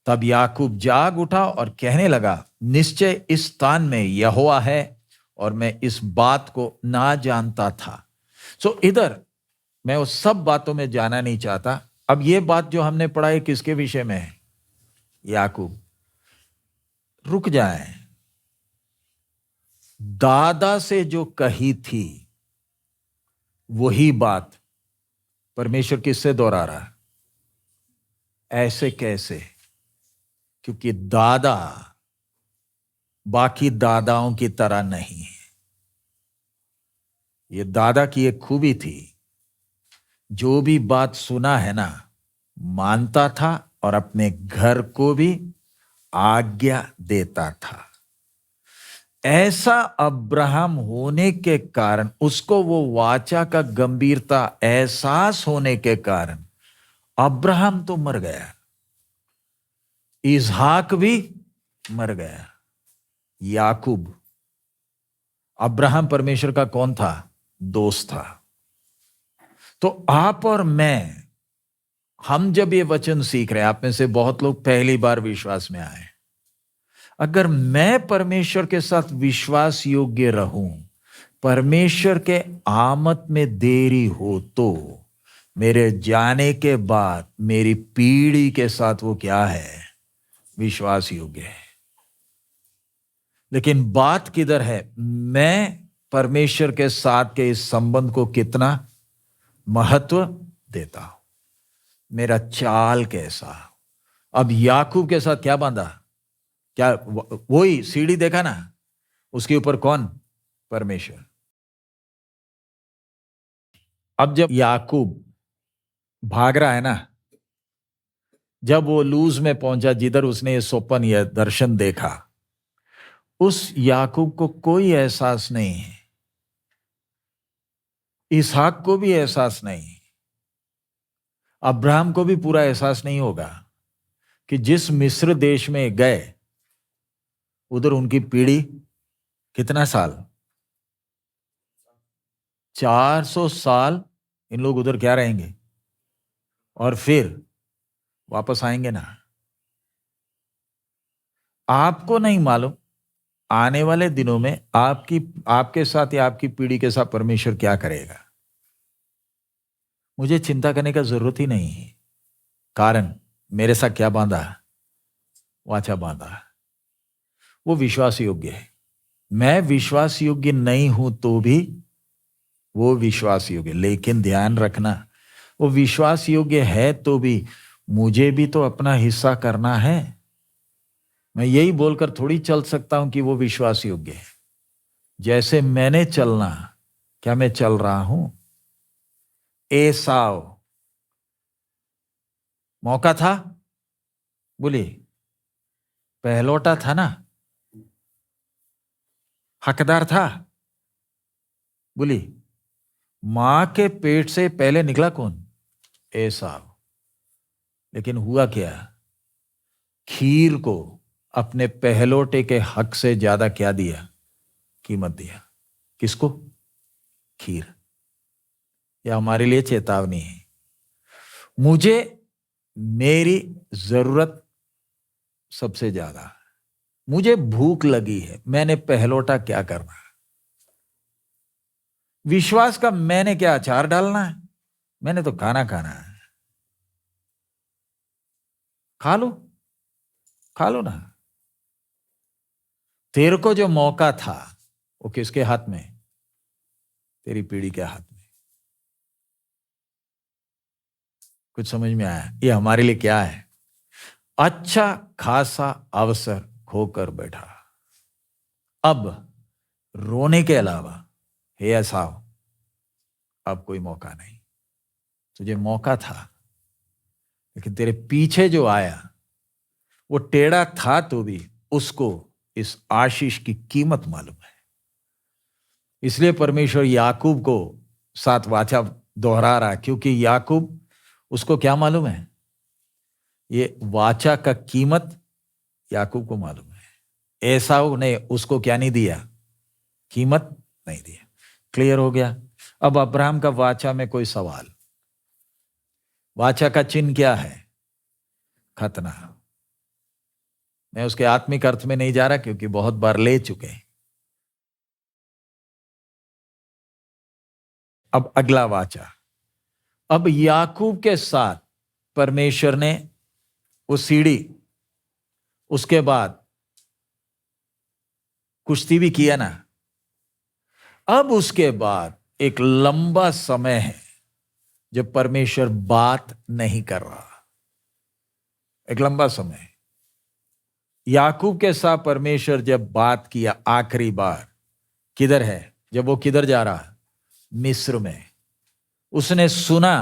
तब याकूब जाग उठा और कहने लगा, निश्चय इस स्थान में यहोवा है, और मैं इस बात को ना जानता था। इधर मैं उस सब बातों में जाना नहीं चाहता। अब ये बात जो हमने पढ़ा है किसके विषय में है? याकूब। रुक जाए, दादा से जो कही थी वही बात परमेश्वर किससे दोहरा रहा है? ऐसे कैसे? क्योंकि दादा बाकी दादाओं की तरह नहीं है। ये दादा की एक खूबी थी, जो भी बात सुना है ना, मानता था और अपने घर को भी आज्ञा देता था। ऐसा अब्राहम होने के कारण, उसको वो वाचा का गंभीरता एहसास होने के कारण, अब्राहम तो मर गया, इसहाक भी मर गया, याकूब। अब्राहम परमेश्वर का कौन था? दोस्त था। तो आप और मैं, हम जब ये वचन सीख रहे हैं, आप में से बहुत लोग पहली बार विश्वास में आए, अगर मैं परमेश्वर के साथ विश्वास योग्य रहूं, परमेश्वर के आमद में देरी हो तो मेरे जाने के बाद मेरी पीढ़ी के साथ वो क्या है? विश्वास योग्य है। लेकिन बात किधर है? मैं परमेश्वर के साथ के इस संबंध को कितना महत्व देता हूं, मेरा चाल कैसा। अब याकूब के साथ क्या बांधा? क्या वही सीढ़ी देखा ना, उसके ऊपर कौन? परमेश्वर। अब जब याकूब भाग रहा है ना, जब वो लूज में पहुंचा, जिधर उसने ये स्वप्न या दर्शन देखा, उस याकूब को कोई एहसास नहीं है, इसहाक को भी एहसास नहीं, अब्राहम को भी पूरा एहसास नहीं होगा कि जिस मिस्र देश में गए, उधर उनकी पीढ़ी कितना साल? 400 साल इन लोग उधर क्या रहेंगे, और फिर वापस आएंगे ना। आपको नहीं मालूम आने वाले दिनों में आपके साथ या आपकी पीढ़ी के साथ परमेश्वर क्या करेगा। मुझे चिंता करने का जरूरत ही नहीं है, कारण मेरे साथ क्या बांधा? वाचा बांधा। वो विश्वास योग्य है। मैं विश्वास योग्य नहीं हूं तो भी वो विश्वास योग्य। लेकिन ध्यान रखना, वो विश्वास योग्य है तो भी मुझे भी तो अपना हिस्सा करना है। मैं यही बोलकर थोड़ी चल सकता हूं कि वो विश्वास योग्य है। जैसे मैंने चलना, क्या मैं चल रहा हूं? एसाव मौका था, बोलिए, पहलौटा था ना, हकदार था, बोलिए। मां के पेट से पहले निकला कौन? एसाव। लेकिन हुआ क्या? खीर को अपने पहलोटे के हक से ज्यादा क्या दिया? कीमत दिया। किसको? खीर। यह हमारे लिए चेतावनी है। मुझे मेरी जरूरत सबसे ज्यादा, मुझे भूख लगी है, मैंने पहलोटा क्या करना है? विश्वास का मैंने क्या अचार डालना है? मैंने तो खाना खाना है। खा लो, खा लो ना। तेरे को जो मौका था वो किसके हाथ में? तेरी पीढ़ी के हाथ में। कुछ समझ में आया? ये हमारे लिए क्या है? अच्छा खासा अवसर खोकर बैठा। अब रोने के अलावा, हे एसाव, अब कोई मौका नहीं। तुझे मौका था, लेकिन तेरे पीछे जो आया वो टेढ़ा था तो भी उसको इस आशीष की कीमत मालूम है। इसलिए परमेश्वर याकूब को साथ वाचा दोहरा रहा, क्योंकि याकूब, उसको क्या मालूम है? ये वाचा का कीमत याकूब को मालूम है। एसाव ने उसको क्या नहीं दिया? कीमत नहीं दिया। क्लियर हो गया? अब अब्राहम का वाचा में कोई सवाल? वाचा का चिन्ह क्या है? खतना। मैं उसके आत्मिक अर्थ में नहीं जा रहा क्योंकि बहुत बार ले चुके हैं। अब अगला वाचा। अब याकूब के साथ परमेश्वर ने वो सीढ़ी, उसके बाद कुश्ती भी किया ना। अब उसके बाद एक लंबा समय है जब परमेश्वर बात नहीं कर रहा। एक लंबा समय याकूब के साथ परमेश्वर जब बात किया आखिरी बार, किधर है? जब वो किधर जा रहा? मिस्र में। उसने सुना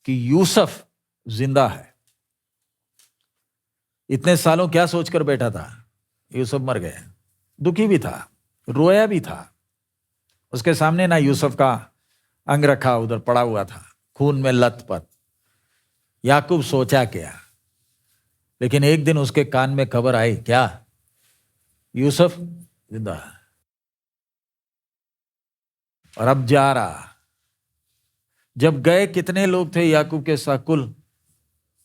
कि यूसुफ जिंदा है। इतने सालों क्या सोचकर बैठा था? यूसुफ मर गए। दुखी भी था, रोया भी था। उसके सामने ना यूसुफ का अंग रखा उधर पड़ा हुआ था, खून में लथपथ। याकूब सोचा क्या? लेकिन एक दिन उसके कान में खबर आई, क्या? यूसुफ जिंदा है। और अब जा रहा। जब गए, कितने लोग थे याकूब के साथ? कुल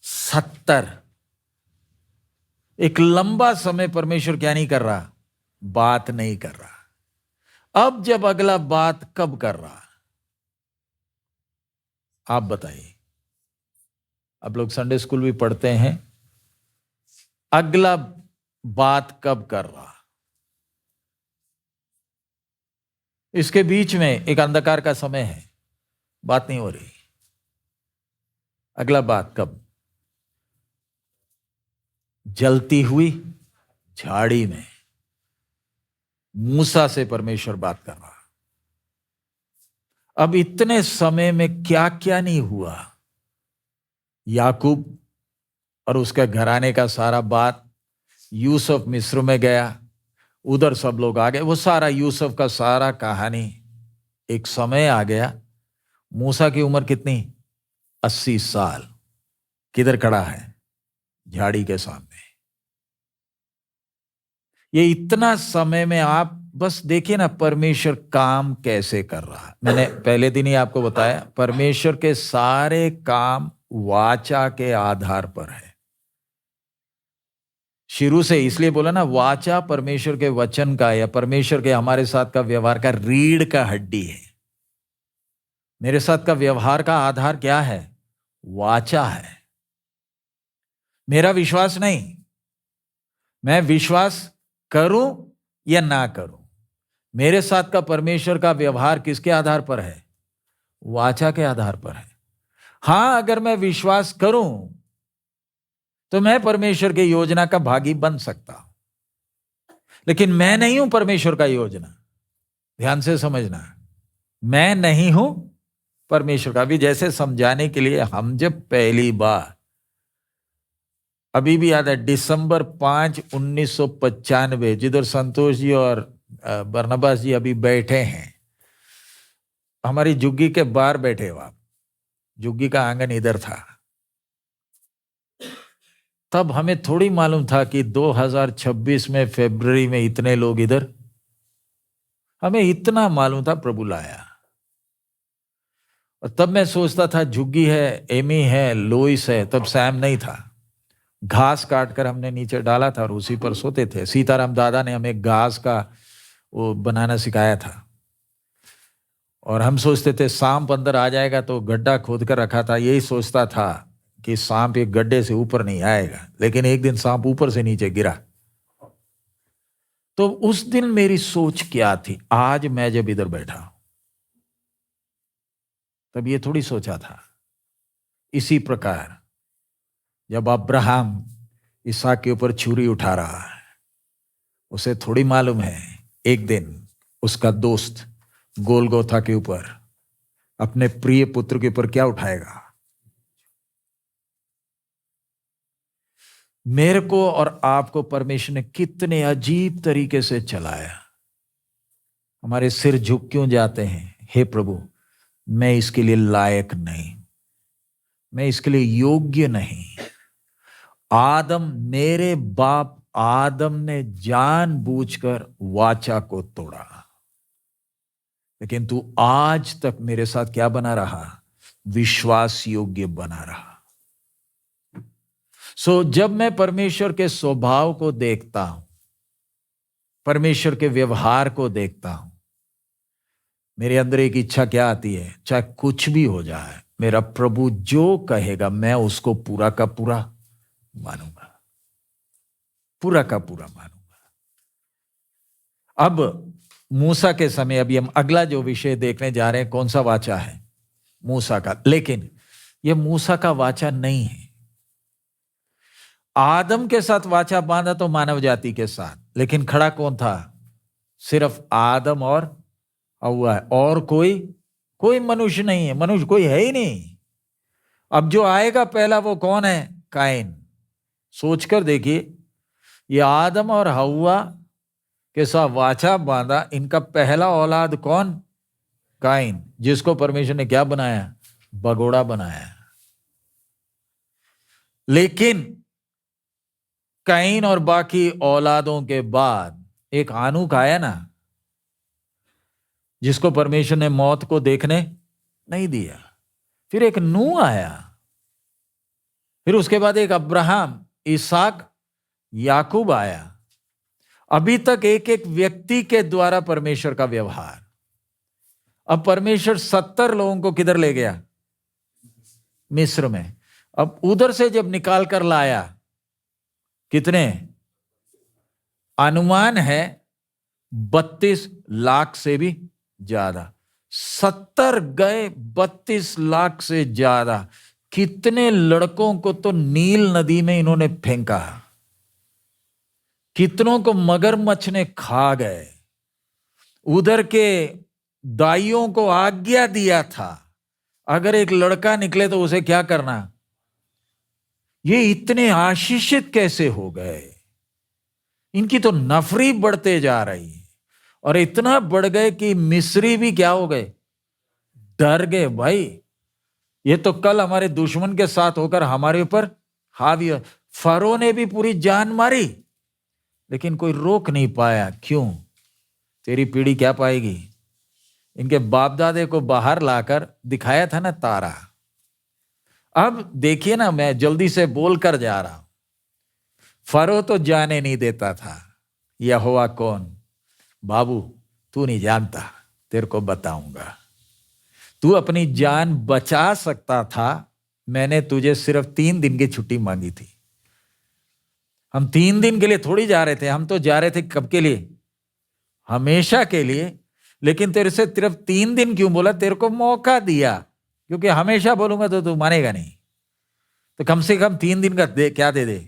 70। एक लंबा समय परमेश्वर क्या नहीं कर रहा? बात नहीं कर रहा। अब जब अगला बात कब कर रहा? आप बताइए। आप लोग संडे स्कूल भी पढ़ते हैं। अगला बात कब कर रहा? इसके बीच में एक अंधकार का समय है, बात नहीं हो रही। अगला बात कब? जलती हुई झाड़ी में मूसा से परमेश्वर बात कर रहा। अब इतने समय में क्या क्या नहीं हुआ। याकूब और उसके घराने का सारा बात, यूसुफ मिस्र में गया, उधर सब लोग आ गए, वो सारा यूसुफ का सारा कहानी। एक समय आ गया, मूसा की उम्र कितनी? 80 साल। किधर खड़ा है? झाड़ी के सामने। ये इतना समय में आप बस देखिए ना परमेश्वर काम कैसे कर रहा है। मैंने पहले दिन ही आपको बताया, परमेश्वर के सारे काम वाचा के आधार पर है। शुरू से इसलिए बोला ना, वाचा परमेश्वर के वचन का या परमेश्वर के हमारे साथ का व्यवहार का रीढ़ का हड्डी है। मेरे साथ का व्यवहार का आधार क्या है? वाचा है। मेरा विश्वास नहीं, मैं विश्वास करूं या ना करूं, मेरे साथ का परमेश्वर का व्यवहार किसके आधार पर है? वाचा के आधार पर है। हां, अगर मैं विश्वास करूं तो मैं परमेश्वर की योजना का भागी बन सकता हूं, लेकिन मैं नहीं हूं परमेश्वर का योजना। ध्यान से समझना, मैं नहीं हूं परमेश्वर का। भी जैसे समझाने के लिए, हम जब पहली बार, अभी भी याद है, दिसंबर 5, 1995, जिधर संतोष जी और बरनबास जी अभी बैठे हैं, हमारी जुग्गी के बाहर बैठे हो आप। जुग्गी का आंगन इधर था। तब हमें थोड़ी मालूम था कि 2026 में फरवरी में इतने लोग इधर। हमें इतना मालूम था प्रभु लाया। और तब मैं सोचता था जुग्गी है, एमी है, लोइस है, तब सैम नहीं था। घास काट कर हमने नीचे डाला था और उसी पर सोते थे। सीताराम दादा ने हमें घास का वो बनाना सिखाया था। और हम सोचते थे सांप अंदर आ जाएगा, तो गड्ढा खोद कर रखा था। यही सोचता था कि सांप एक गड्ढे से ऊपर नहीं आएगा, लेकिन एक दिन सांप ऊपर से नीचे गिरा। तो उस दिन मेरी सोच क्या थी? आज मैं जब इधर बैठा, तब ये थोड़ी सोचा था। इसी प्रकार जब अब्राहम इसहाक के ऊपर छुरी उठा रहा है, उसे थोड़ी मालूम है एक दिन उसका दोस्त गोलगोथा के ऊपर अपने प्रिय पुत्र के ऊपर क्या उठाएगा। मेरे को और आपको परमेश्वर ने कितने अजीब तरीके से चलाया। हमारे सिर झुक क्यों जाते हैं? हे प्रभु, मैं इसके लिए लायक नहीं, मैं इसके लिए योग्य नहीं। आदम, मेरे बाप आदम ने जानबूझकर वाचा को तोड़ा, लेकिन तू आज तक मेरे साथ क्या बना रहा? विश्वास योग्य बना रहा। सो जब मैं परमेश्वर के स्वभाव को देखता हूं, परमेश्वर के व्यवहार को देखता हूं, मेरे अंदर एक इच्छा क्या आती है, चाहे कुछ भी हो जाए, मेरा प्रभु जो कहेगा मैं उसको पूरा का पूरा मानूंगा, पूरा का पूरा मानूंगा। अब मूसा के समय, अभी हम अगला जो विषय देखने जा रहे हैं, कौन सा वाचा है? मूसा का। लेकिन यह मूसा का वाचा नहीं है। आदम के साथ वाचा बांधा तो मानव जाति के साथ, लेकिन खड़ा कौन था? सिर्फ आदम और हव्वा है, और कोई मनुष्य नहीं है, मनुष्य कोई है ही नहीं। अब जो आएगा पहला वो कौन है? काइन। सोचकर देखिए, ये आदम और हव्वा के साथ वाचा बांधा, इनका पहला औलाद कौन? काइन, जिसको परमेश्वर ने क्या बनाया? बगोड़ा बनाया। लेकिन काइन और बाकी औलादों के बाद एक आनूक आया ना, जिसको परमेश्वर ने मौत को देखने नहीं दिया। फिर एक नूह आया, फिर उसके बाद एक अब्राहम, इसहाक, याकूब आया। अभी तक एक एक व्यक्ति के द्वारा परमेश्वर का व्यवहार। अब परमेश्वर 70 लोगों को किधर ले गया? मिस्र में। अब उधर से जब निकाल कर लाया, कितने? अनुमान है 32 लाख से भी ज्यादा। 70 गए, 32 लाख से ज्यादा। कितने लड़कों को तो नील नदी में इन्होंने फेंका, कितनों को मगरमच्छ ने खा गए। उधर के दाइयों को आज्ञा दिया था, अगर एक लड़का निकले तो उसे क्या करना। ये इतने आशीषित कैसे हो गए? इनकी तो नफरी बढ़ते जा रही है, और इतना बढ़ गए कि मिस्री भी क्या हो गए? डर गए। भाई ये तो कल हमारे दुश्मन के साथ होकर हमारे ऊपर हावी। फरो ने भी पूरी जान मारी, लेकिन कोई रोक नहीं पाया। क्यों? तेरी पीढ़ी क्या पाएगी? इनके बाप दादे को बाहर लाकर दिखाया था ना तारा। अब देखिए ना, मैं जल्दी से बोल कर जा रहा हूं। फरो तो जाने नहीं देता था यहोवा कौन। बाबू तू नहीं जानता, तेरे को बताऊंगा। तू अपनी जान बचा सकता था, मैंने तुझे सिर्फ 3 दिन की छुट्टी मांगी थी। हम 3 दिन के लिए थोड़ी जा रहे थे, हम तो जा रहे थे कब के लिए? हमेशा के लिए। लेकिन तेरे से सिर्फ 3 दिन क्यों बोला? तेरे को मौका दिया, क्योंकि हमेशा बोलूंगा तो तू मानेगा नहीं। तो कम से कम 3 दिन का दे, क्या दे दे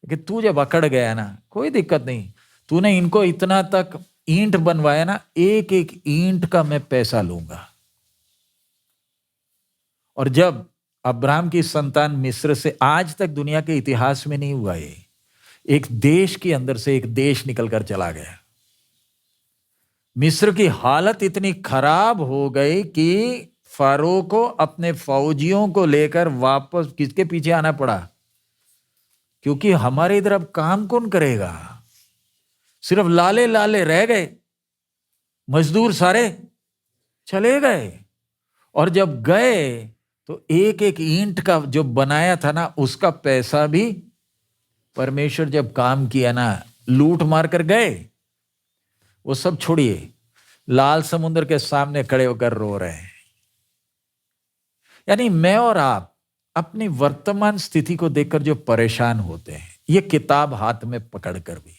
कि तू जब अकड़ गया ना, कोई दिक्कत नहीं। तूने इनको इतना तक ईंट बनवाया ना, एक एक ईंट का मैं पैसा लूंगा। और जब अब्राहम की संतान मिस्र से, आज तक दुनिया के इतिहास में नहीं हुआ ये, एक देश के अंदर से एक देश निकलकर चला गया। मिस्र की हालत इतनी खराब हो गई कि फारो को अपने फौजियों को लेकर वापस किसके पीछे आना पड़ा? क्योंकि हमारे इधर अब काम कौन करेगा? सिर्फ लाले लाले रह गए, मजदूर सारे चले गए। और जब गए तो एक एक ईंट का जो बनाया था ना, उसका पैसा भी परमेश्वर जब काम किया ना, लूट मार कर गए। वो सब छोड़िए, लाल समुद्र के सामने खड़े होकर रो रहे हैं। यानी मैं और आप अपनी वर्तमान स्थिति को देखकर जो परेशान होते हैं, ये किताब हाथ में पकड़कर भी,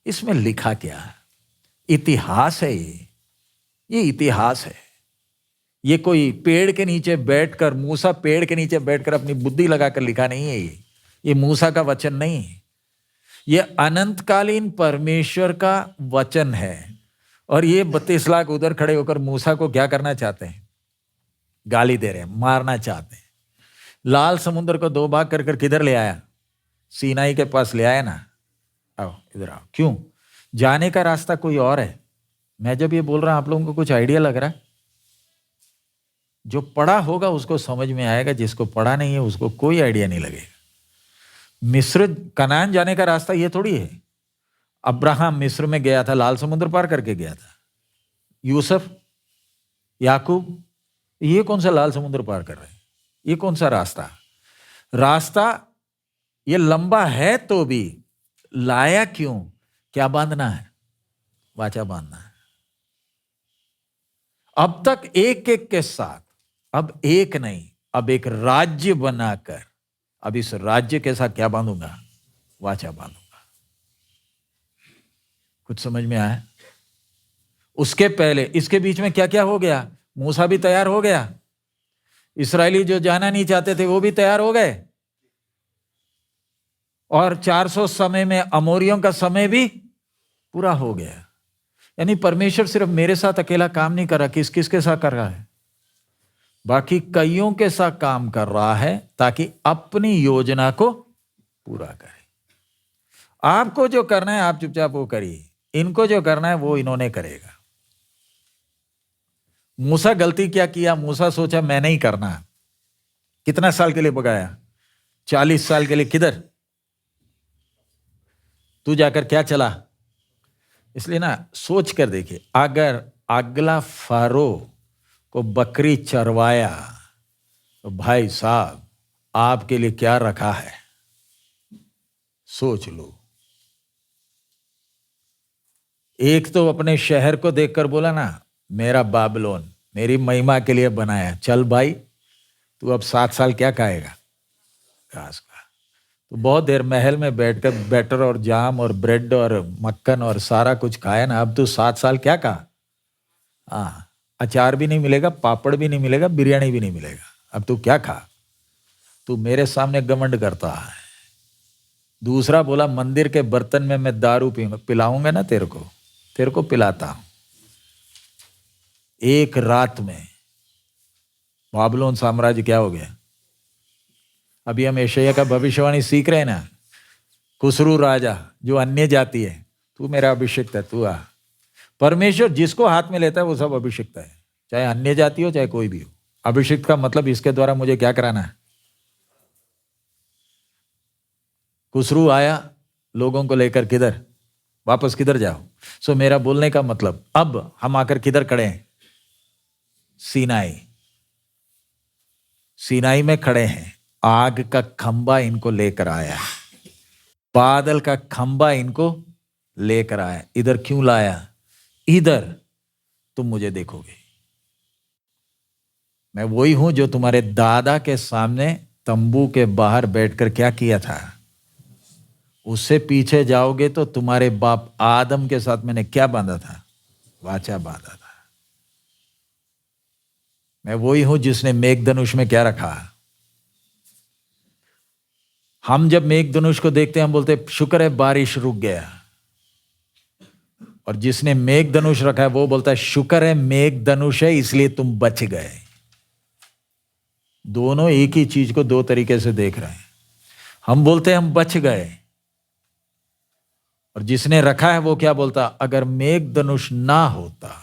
इसमें लिखा क्या है? इतिहास है ये इतिहास है। ये कोई पेड़ के नीचे बैठकर, मूसा पेड़ के नीचे बैठकर अपनी बुद्धि लगाकर लिखा नहीं है। ये मूसा का वचन नहीं है, ये अनंतकालीन परमेश्वर का वचन है। और ये 32 लाख उधर खड़े होकर मूसा को क्या करना चाहते हैं? गाली दे रहे हैं, मारना चाहते हैं। लाल समुद्र को 2 भाग कर किधर ले आया? सीनाई के पास ले आया ना। आओ इधर आओ। क्यों? जाने का रास्ता कोई और है। मैं जब ये बोल रहा हूं, आप लोगों को कुछ आइडिया लग रहा है? जो पढ़ा होगा उसको समझ में आएगा, जिसको पढ़ा नहीं है उसको कोई आइडिया नहीं लगेगा। मिस्र कनान जाने का रास्ता ये थोड़ी है। अब्राहम मिस्र में गया था, लाल समुद्र पार करके गया था। यूसुफ, याकूब, ये कौन सा लाल समुद्र पार कर रहे हैं? ये कौन सा रास्ता? रास्ता ये लंबा है तो भी लाया क्यों? क्या बांधना है? वाचा बांधना है। अब तक एक एक के साथ, अब एक नहीं, अब एक राज्य बनाकर, अब इस राज्य के साथ क्या बांधूंगा? वाचा बांधूंगा। कुछ समझ में आया? उसके पहले इसके बीच में क्या क्या हो गया? मूसा भी तैयार हो गया, इस्राएली जो जाना नहीं चाहते थे वो भी तैयार हो गए, और 400 समय में अमोरियों का समय भी पूरा हो गया। यानी परमेश्वर सिर्फ मेरे साथ अकेला काम नहीं कर रहा, किस किस के साथ कर रहा है? बाकी कईयों के साथ काम कर रहा है, ताकि अपनी योजना को पूरा करे। आपको जो करना है आप चुपचाप वो करिए, इनको जो करना है वो इन्होंने करेगा। मूसा गलती क्या किया? मूसा सोचा मैं नहीं करना। कितना साल के लिए भगाया? 40 साल के लिए। किधर? तू जाकर क्या चला? इसलिए ना सोच कर देखिए, अगर अगला फारो को बकरी चरवाया तो भाई साहब आपके लिए क्या रखा है? सोच लो। एक तो अपने शहर को देखकर बोला ना, मेरा बाबलोन मेरी महिमा के लिए बनाया, चल भाई तू अब 7 साल क्या खाएगा? घास का। तो बहुत देर महल में बैठकर बैटर और जाम और ब्रेड और मक्खन और सारा कुछ खाया ना, अब तू 7 साल क्या खा? हाँ, अचार भी नहीं मिलेगा, पापड़ भी नहीं मिलेगा, बिरयानी भी नहीं मिलेगा, अब तू क्या खा? तू मेरे सामने घमंड करता है। दूसरा बोला, मंदिर के बर्तन में मैं दारू पीऊंगा, पिलाऊंगा ना तेरे को पिलाता हूं। एक रात में बाबलोन साम्राज्य क्या हो गया? अभी हम यशायाह का भविष्यवाणी सीख रहे हैं ना, खुसरू राजा जो अन्य जाति है, तू मेरा अभिषिक्त है, तू आ। परमेश्वर जिसको हाथ में लेता है वो सब अभिषिक्त है, चाहे अन्य जाति हो चाहे कोई भी हो। अभिषिक्त का मतलब इसके द्वारा मुझे क्या कराना है? खुसरू आया लोगों को लेकर, किधर? वापस किधर जाओ। सो मेरा बोलने का मतलब, अब हम आकर किधर खड़े हैं? सीनाई में खड़े हैं। आग का खंबा इनको लेकर आया, बादल का खंबा इनको लेकर आया। इधर क्यों लाया? इधर तुम मुझे देखोगे, मैं वही हूं जो तुम्हारे दादा के सामने तंबू के बाहर बैठकर क्या किया था। उससे पीछे जाओगे तो तुम्हारे बाप आदम के साथ मैंने क्या बांधा था? वाचा बांधा था। मैं वही हूं जिसने मेघधनुष में क्या रखा। हम जब मेघधनुष को देखते हैं हम बोलते शुक्र है बारिश रुक गया, और जिसने मेघधनुष रखा है वो बोलता है शुक्र है मेघधनुष है इसलिए तुम बच गए। दोनों एक ही चीज को दो तरीके से देख रहे हैं। हम बोलते हैं हम बच गए, और जिसने रखा है वो क्या बोलता? अगर मेघधनुष ना होता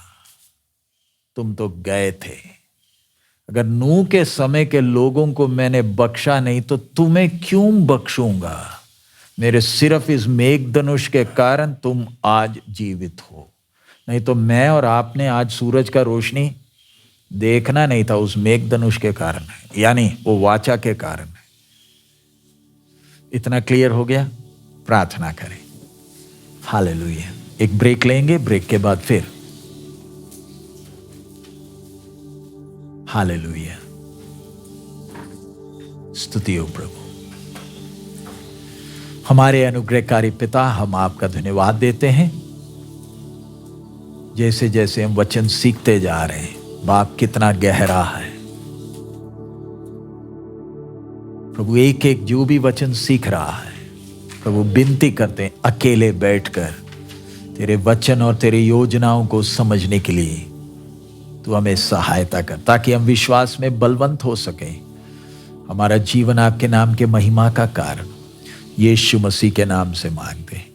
तुम तो गए थे। अगर नूह के समय के लोगों को मैंने बख्शा नहीं तो तुम्हें क्यों बख्शूंगा? मेरे सिर्फ इस मेघधनुष के कारण तुम आज जीवित हो, नहीं तो मैं और आपने आज सूरज का रोशनी देखना नहीं था। उस मेघधनुष के कारण है, यानी वो वाचा के कारण है। इतना क्लियर हो गया? प्रार्थना करें। हालेलुया। एक ब्रेक लेंगे, ब्रेक के बाद फिर हालेलुया। स्तुति हो प्रभु। हमारे अनुग्रहकारी पिता, हम आपका धन्यवाद देते हैं। जैसे जैसे हम वचन सीखते जा रहे हैं, बाप कितना गहरा है प्रभु। एक एक जो भी वचन सीख रहा है प्रभु, विनती करते हैं अकेले बैठकर तेरे वचन और तेरी योजनाओं को समझने के लिए तू हमें सहायता कर, ताकि हम विश्वास में बलवंत हो सके। हमारा जीवन आपके नाम के महिमा का कारण यीशु मसीह के नाम से मांगते हैं।